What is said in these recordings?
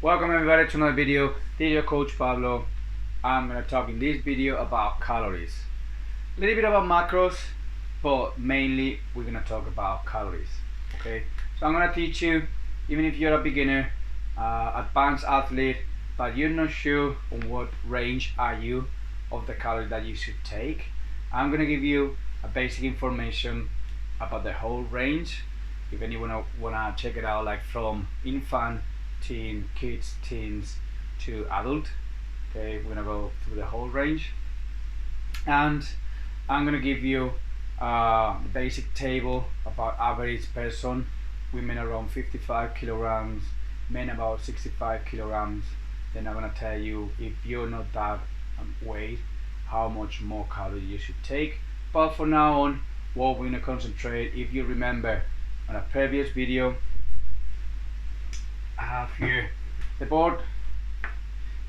Welcome everybody to another video. This is your coach Pablo. I'm going to talk in this video about calories. A little bit about macros, but mainly we're going to talk about calories. Okay, so I'm going to teach you, even if you're a beginner, advanced athlete, but you're not sure on what range are you of the calories that you should take. I'm going to give you a basic information about the whole range. If anyone wanna check it out, like from infant, teen, kids, teens to adult. Okay, we're gonna go through the whole range, and I'm gonna give you a basic table about average person. Women around 55 kilograms, men about 65 kilograms. Then I'm gonna tell you, if you're not that weight, how much more calories you should take. But for now on, what we're gonna concentrate, if you remember on a previous video, I have here the board.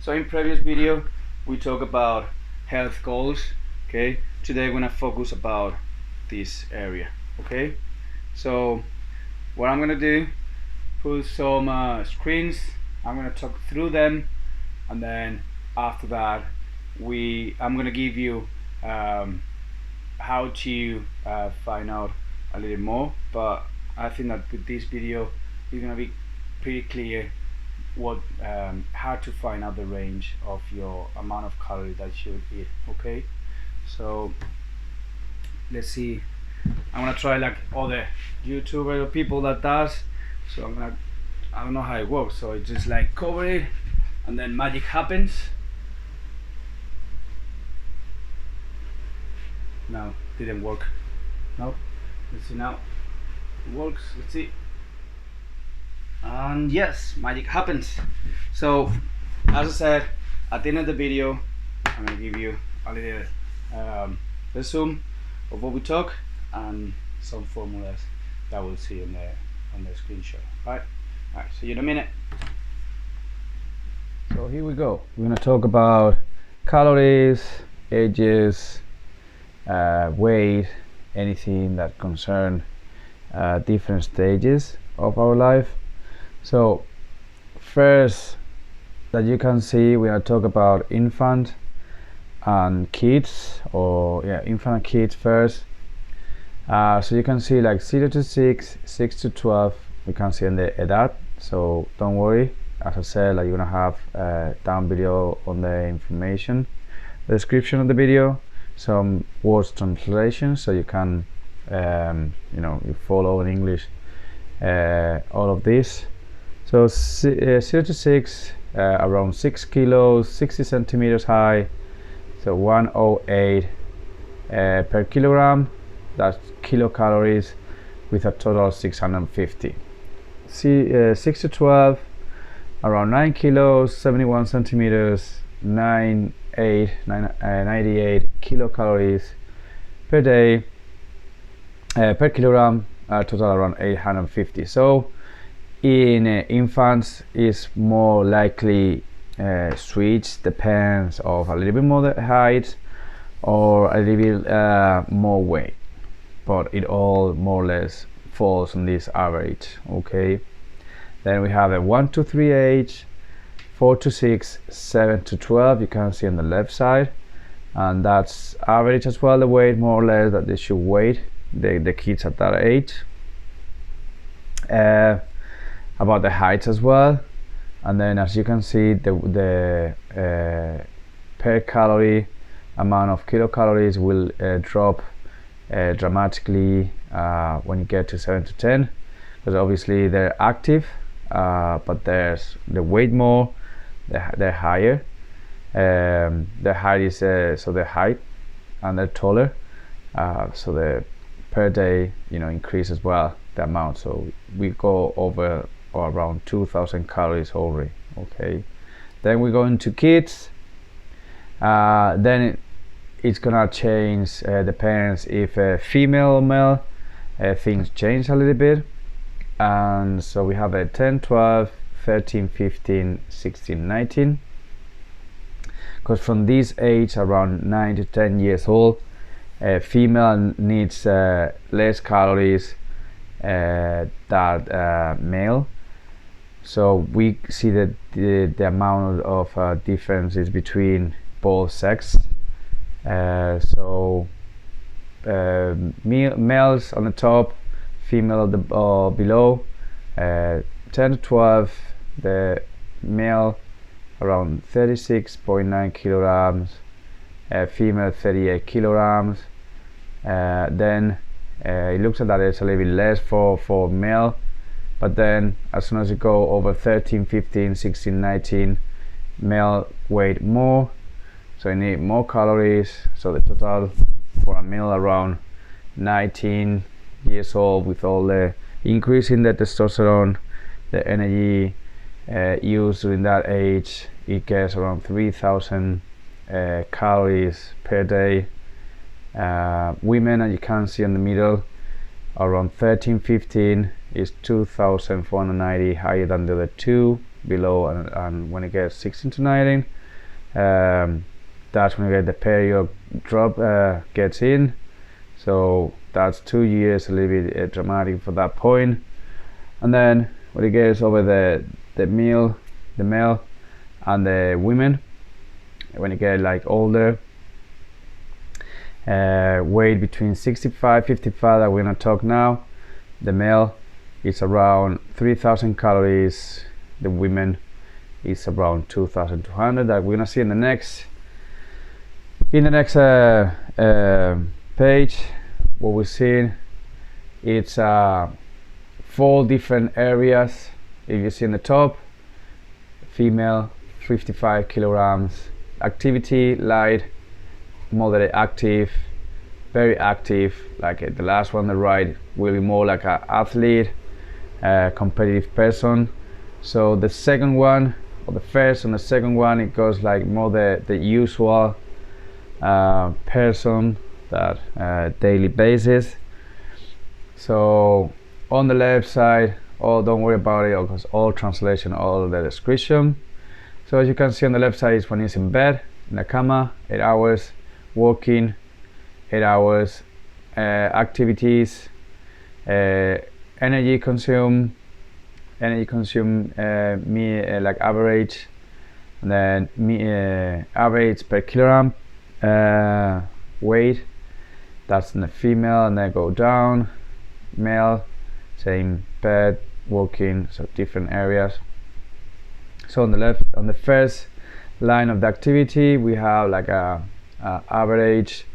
So in previous video we talked about health goals. Okay, today we're gonna focus about this area. Okay, so what I'm gonna do, put some screens, I'm gonna talk through them, and then after that I'm gonna give you how to find out a little more. But I think that with this video it's gonna be pretty clear what how to find out the range of your amount of calories that you should eat. Okay, so let's see. I'm gonna try like other YouTuber people that does. So I don't know how it works. So it's just like cover it, and then magic happens. No, didn't work. No, let's see now. It works. Let's see. And yes, magic happens. So as I said, at the end of the video I'm gonna give you a little resume of what we talk and some formulas that we'll see on the screenshot. All right, see you in a minute. So here we go. We're gonna talk about calories, ages, weight, anything that concern different stages of our life. So first, that you can see, we are talking about infant and kids, or infant and kids first. So you can see like 0 to 6, 6 to 12, we can see in the edad. So don't worry, as I said, like you're gonna have down below on the information, the description of the video, some words translation, so you can you follow in English all of this. So 0 to 6, around 6 kilos, 60 centimeters high, so 108 per kilogram. That's kilocalories, with a total of 650. 6 to 12, around 9 kilos, 71 centimeters, 98 kilocalories per day, per kilogram, total around 850. So in infants is more likely switch, depends of a little bit more the height or a little bit more weight, but it all more or less falls on this average. Okay, then we have a 1 to 3 age, 4 to 6, 7 to 12, you can see on the left side, and that's average as well, the weight more or less that they should weight the kids at that age. About the heights as well, and then as you can see, the per calorie amount of kilocalories will drop dramatically when you get to 7 to 10, because obviously they're active, but there's the weight more, they're higher. The height is so the height, and they're taller, so the per day increase as well, the amount. So we go over or around 2000 calories already. Okay, then we go into kids. Then it's gonna change, depends if female or male, things change a little bit. And so we have a 10, 12, 13, 15, 16, 19, because from this age, around 9 to 10 years old, female needs less calories that male. So we see that the amount of differences between both sex. Males on the top, female below. 10 to 12, the male around 36.9 kilograms, female 38 kilograms. Then it looks like that it's a little bit less for male, but then as soon as you go over 13, 15, 16, 19, male weight more, so you need more calories. So the total for a male around 19 years old, with all the increase in the testosterone, the energy used during that age, it gets around 3,000 calories per day. Women, as you can see in the middle, around 13, 15 is 2,490, higher than the other two below, and when it gets 16 to 19, that's when you get the period drop gets in. So that's 2 years, a little bit dramatic for that point. And then when it gets over the male and the women, when you get like older, weight between 65, 55 that we're gonna talk now, the male is around 3,000 calories, the women is around 2,200, that we're gonna see in the next page. What we're seeing, it's 4 different areas. If you see in the top, female 55 kilograms, activity, light, moderate active, very active, like the last one on the right will be more like an athlete, competitive person. So the second one, or the first and the second one, it goes like more the usual person that daily basis. So on the left side, don't worry about it, because all translation, all the description. So as you can see on the left side is when he's in bed, in the cama, 8 hours, working 8 hours, activities, energy consume, like average, and then average per kilogram weight. That's in the female, and then go down, male, same, bed, walking, so different areas. So on the left, on the first line of the activity, we have like a average,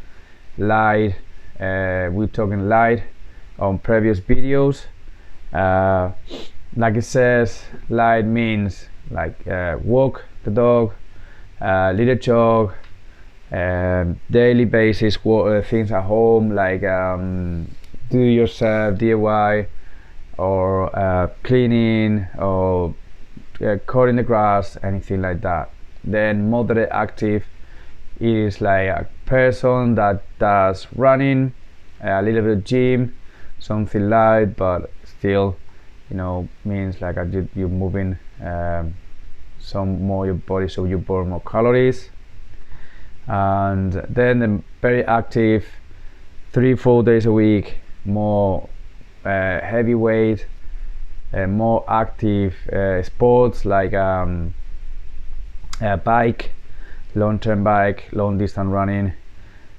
light. We're talking light on previous videos. Like it says, light means like walk the dog, little jog, daily basis things at home, like do yourself DIY, or cleaning, or cutting the grass, anything like that. Then moderate active is like a person that does running, a little bit of gym, something light, but still, means like you're moving some more your body, so you burn more calories. And then the very active, 3-4 days a week, more heavy weight, more active sports, like bike, long-term bike, long distance running,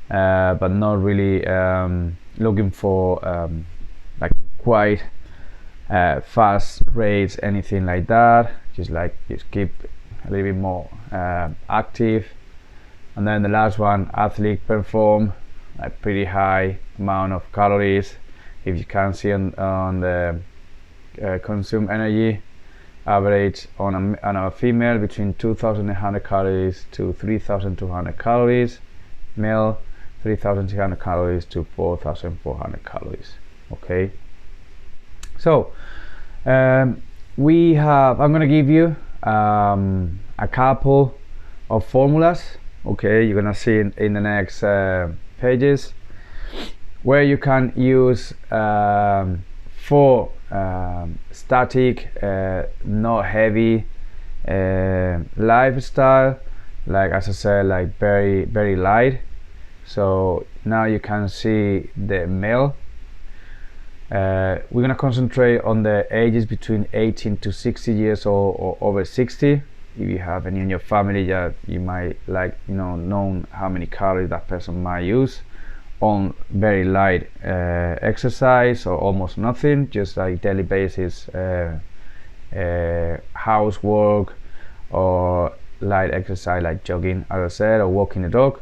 but not really looking for like quite fast rates, anything like that. Just keep a little bit more active. And then the last one, athlete, perform a pretty high amount of calories. If you can see on the consume energy, average on a female between 2,100 calories to 3,200 calories, male 3,300 calories to 4,400 calories. Okay, so I'm gonna give you a couple of formulas. Okay, you're gonna see in the next pages, where you can use for static, not heavy lifestyle, like as I said, like very, very light. So now you can see the male. We're gonna concentrate on the ages between 18 to 60 years old or over 60. If you have any in your family that you might like, know how many calories that person might use on very light exercise or almost nothing, just like daily basis housework or light exercise like jogging, as I said, or walking the dog.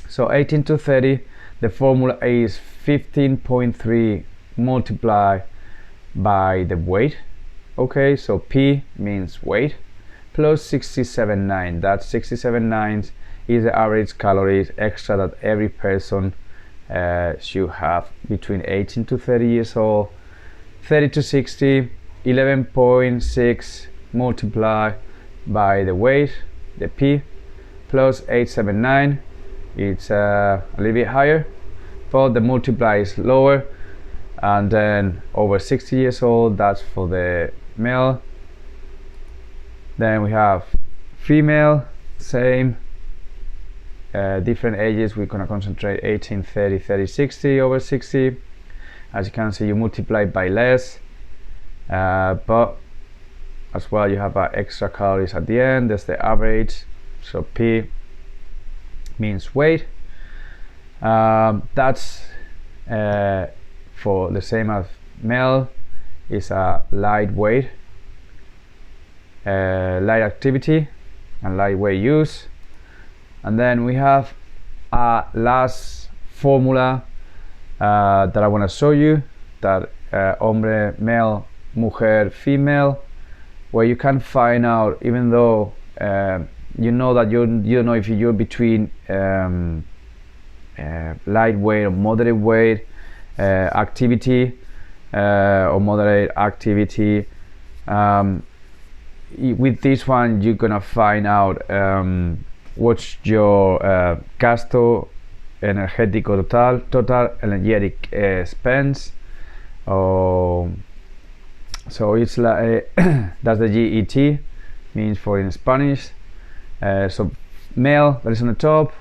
So 18 to 30, the formula is 15.3 multiplied by the weight. Okay, so P means weight plus 67.9. That 67.9 is the average calories extra that every person should have between 18 to 30 years old. 30 to 60, 11.6 multiplied by the weight, the P, plus 879. It's a little bit higher, but the multiply is lower. And then over 60 years old, that's for the male. Then we have female, same, different ages. We're gonna concentrate 18, 30, 30, 60, over 60. As you can see, you multiply by less, but as well you have extra calories at the end. That's the average. So P means weight. That's for the same as male, is a lightweight, light activity and lightweight use. And then we have a last formula that I want to show you, that hombre male, mujer female, where you can find out, even though you know that you don't know if you're between lightweight or moderate weight activity or moderate activity. With this one, you're gonna find out what's your gasto energético total energetic expense. So it's like that's the GET, means for in Spanish. So male, that is on the top,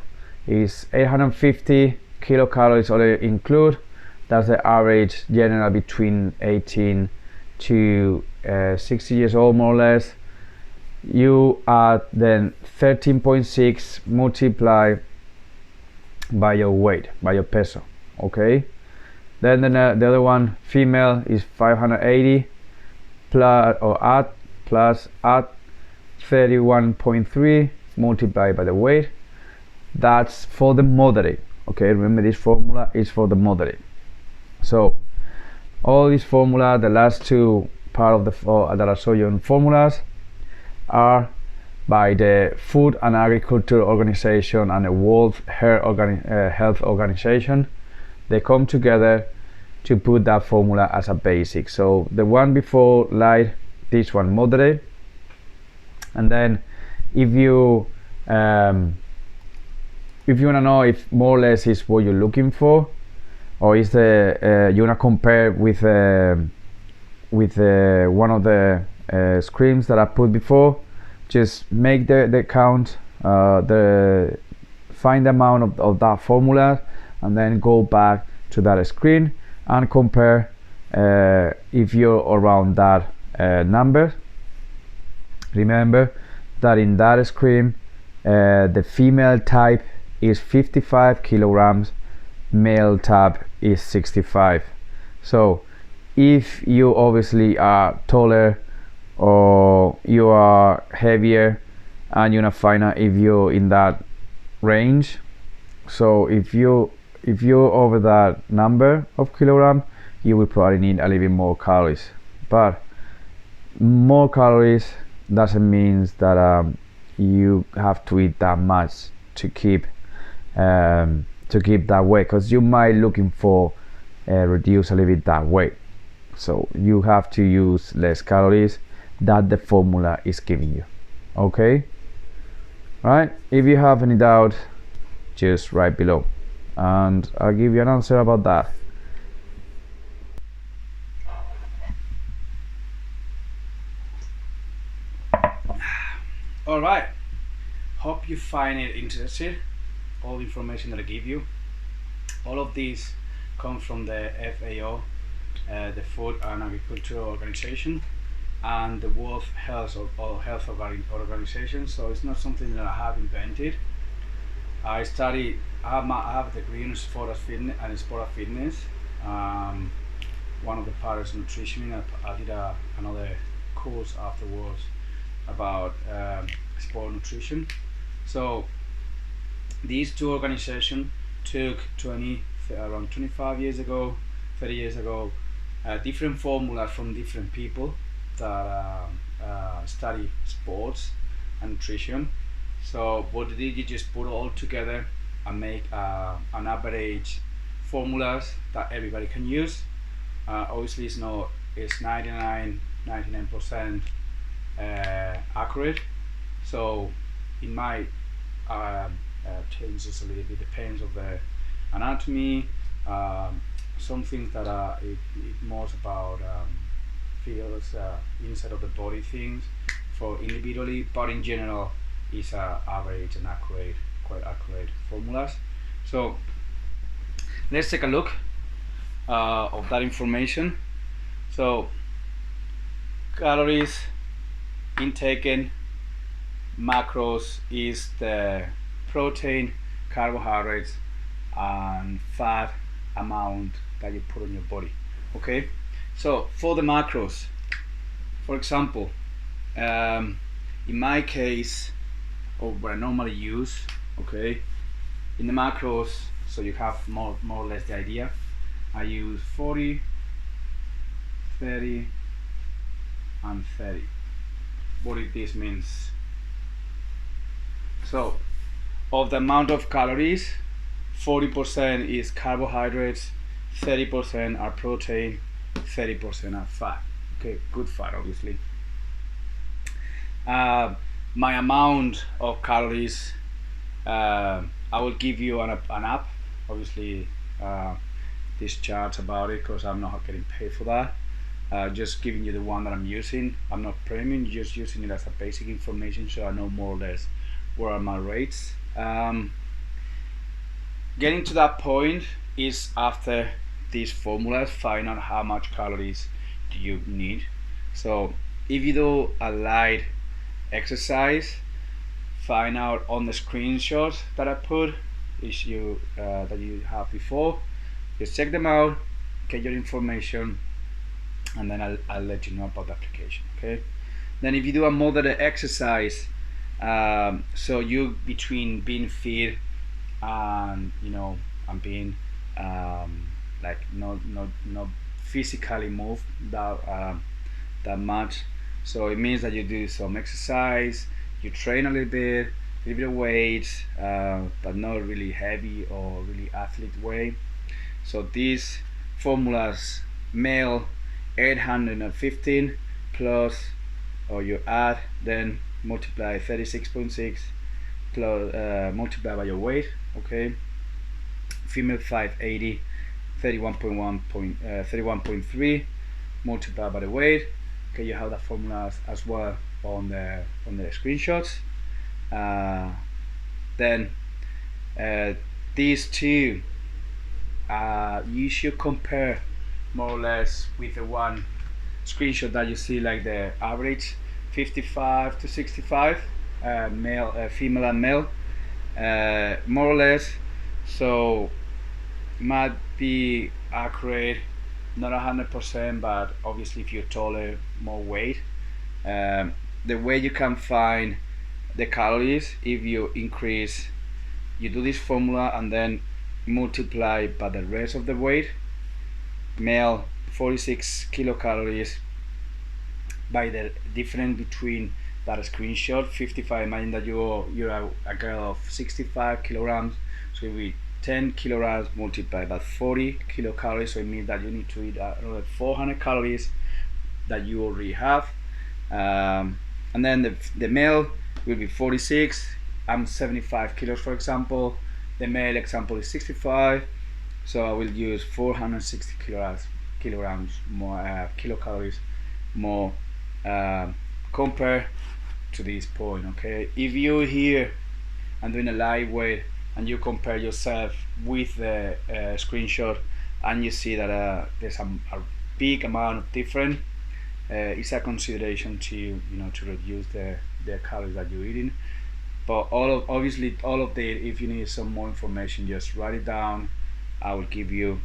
is 850 kilocalories already include. That's the average general between 18 to 60 years old, more or less. You add then 13.6 multiply by your weight, by your peso. Okay, then the other one, female, is 580 plus add 31.3 multiplied by the weight. That's for the moderate. Okay, remember this formula is for the moderate. So all this formula, the last two part of the that I show you in formulas, are by the Food and Agriculture Organization and the World Health Organization. They come together to put that formula as a basic. So the one before light, this one moderate. And then if you want to know if more or less is what you're looking for, or is the you want to compare with one of the screens that I put before, just make the count, find the amount of that formula, and then go back to that screen and compare if you're around that number. Remember that in that screen the female type is 55 kilograms, male type is 65. So if you obviously are taller or you are heavier, and you're gonna find out if you're in that range. So if you're over that number of kilogram, you will probably need a little bit more calories. But more calories doesn't mean that you have to eat that much to keep that weight, because you might looking for reduce a little bit that weight. So you have to use less calories that the formula is giving you. Okay, right? If you have any doubt, just write below and I'll give you an answer about that. All right, hope you find it interesting, all the information that I give you. All of these come from the FAO, the Food and Agriculture Organization, and the World Health Organization. So it's not something that I have invented. I have a degree in sport and fitness. One of the part is nutrition. I did another course afterwards about sport nutrition. So these two organizations took around 25 years ago, 30 years ago, different formulas from different people that study sports and nutrition. So what they did, you just put it all together and make an average formulas that everybody can use. Obviously it's 99% accurate. So it might change just a little bit, depends of the anatomy. Some things that it more about feels inside of the body things for individually, but in general is average and quite accurate formulas. So let's take a look of that information. So calories intaken, macros is the protein, carbohydrates, and fat amount that you put on your body. Okay, so for the macros, for example, in my case, or what I normally use, okay, in the macros, so you have more or less the idea. I use 40, 30, and 30. What this means? So of the amount of calories, 40% is carbohydrates, 30% are protein, 30% are fat. Okay, good fat obviously. My amount of calories, I will give you an app, obviously. This charts about it because I'm not getting paid for that. Just giving you the one that I'm using. I'm not premium, just using it as a basic information, so I know more or less where are my rates. Getting to that point is after these formulas, find out how much calories do you need. So if you do a light exercise, find out on the screenshots that I put that you have before. Just check them out, get your information, and then I'll let you know about the application. Okay. Then if you do a moderate exercise, so you between being fit and and being like not physically move that much. So it means that you do some exercise, you train a little bit of weight, but not really heavy or really athlete way. So these formulas, male 815 plus, or you add, then multiply 36.6 plus multiply by your weight. Okay, female 580, 31.3 multiply by the weight. Okay, you have the formulas as well on the screenshots. Then these two you should compare more or less with the one screenshot that you see, like the average 55 to 65 female and male, more or less. So might be accurate, not 100%, but obviously if you're taller, more weight. The way you can find the calories, if you do this formula and then multiply by the rest of the weight. Male 46 kilocalories by the difference between that screenshot 55. Imagine that you're a girl of 65 kilograms, so it will be 10 kilograms multiplied by 40 kilocalories, so it means that you need to eat another 400 calories that you already have. And then the male will be 46. I'm 75 kilos, for example. The male example is 65, so I will use 460 kilograms more kilocalories more compared to this point. Okay, if you're here and doing a live weight and you compare yourself with the screenshot and you see that there's a big amount of different, it's a consideration to to reduce the calories that you're eating. But obviously all of that, if you need some more information, just write it down. I will give you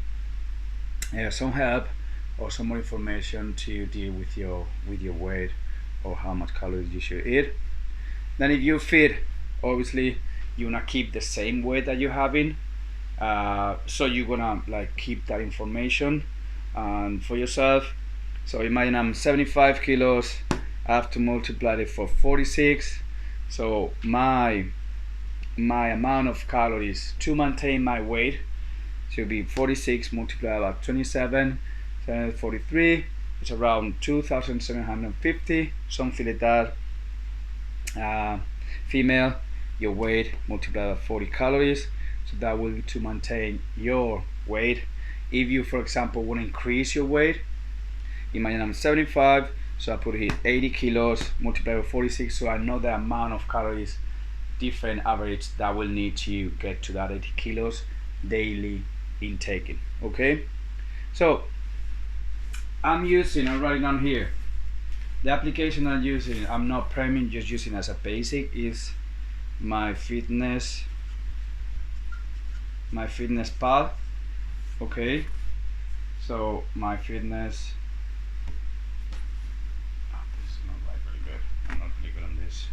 some help or some more information to deal with your weight or how much calories you should eat. Then if you're fit, obviously you wanna keep the same weight that you're having, so you're gonna like keep that information for yourself. So imagine I'm 75 kilos, I have to multiply it for 46. So my amount of calories to maintain my weight should be 46 multiplied by 27, 43. It's around 2,750, something like that. Female, your weight multiplied by 40 calories. So that will be to maintain your weight. If you, for example, want to increase your weight, imagine I'm 75, so I put here 80 kilos multiplied by 46, so I know the amount of calories, different average, that will need to get to that 80 kilos daily intaking. Okay, so I'm using, I'm writing down here, the application I'm using, I'm not premium, just using as a basic, is MyFitnessPal. Okay, so MyFitness, this is not like very good, I'm not really good on this.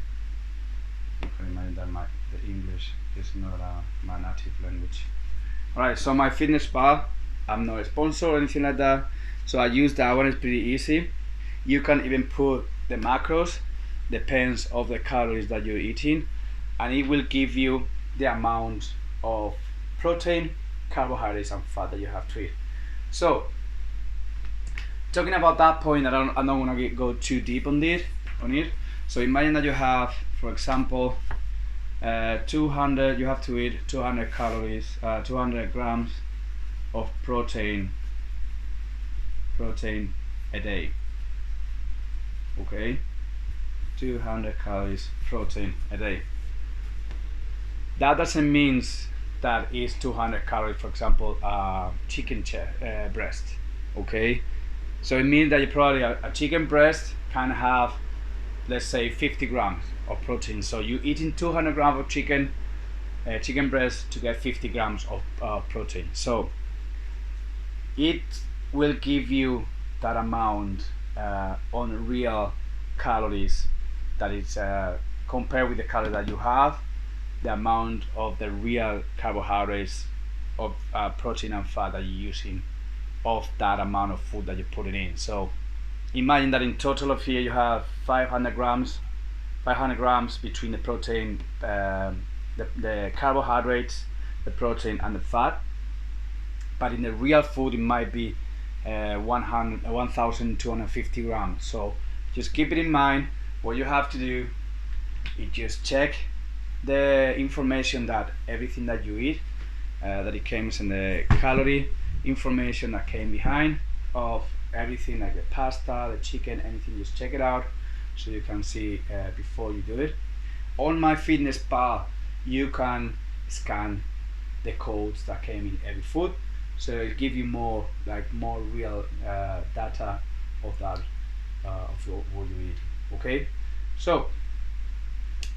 You can imagine that the English is not my native language. Alright, so MyFitnessPal, I'm not a sponsor or anything like that, so I use that one. It's pretty easy. You can even put the macros, depends of the calories that you're eating, and it will give you the amount of protein, carbohydrates, and fat that you have to eat. So talking about that point, I don't want to go too deep on it. So imagine that you have, for example, 200, you have to eat 200 calories, 200 grams of protein a day. Okay, 200 calories protein a day. That doesn't mean that is 200 calories, for example, chicken breast. Okay, so it means that you probably a chicken breast can have, let's say, 50 grams of protein. So you're eating 200 grams of chicken breast to get 50 grams of protein. So it will give you that amount on real calories, that is compared with the calories that you have, the amount of the real carbohydrates of protein and fat that you're using of that amount of food that you're putting in. So imagine that in total of here you have 500 grams between the protein, the carbohydrates, the protein and the fat, but in the real food it might be 1,250 grams. So just keep it in mind. What you have to do is just check the information, that everything that you eat, that it comes in the calorie information that came behind of everything, like the pasta, the chicken, anything. Just check it out so you can see before you do it. On MyFitnessPal you can scan the codes that came in every food, so it give you more real data of that, of what you eat. Okay, so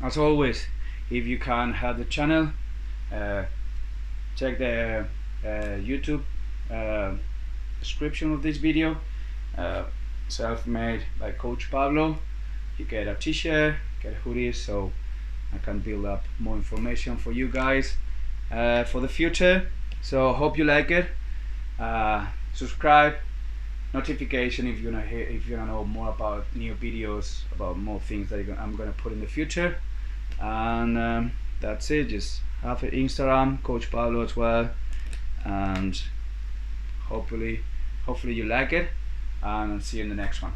as always, if you can help the channel, check the YouTube description of this video. Self-made by Coach Pablo. You get a t-shirt, get hoodies, so I can build up more information for you guys for the future. So hope you like it. Subscribe, notification if you wanna know more about new videos, about more things that I'm gonna put in the future. And that's it. Just have an Instagram, Coach Pablo, as well, and hopefully you like it, and I'll see you in the next one.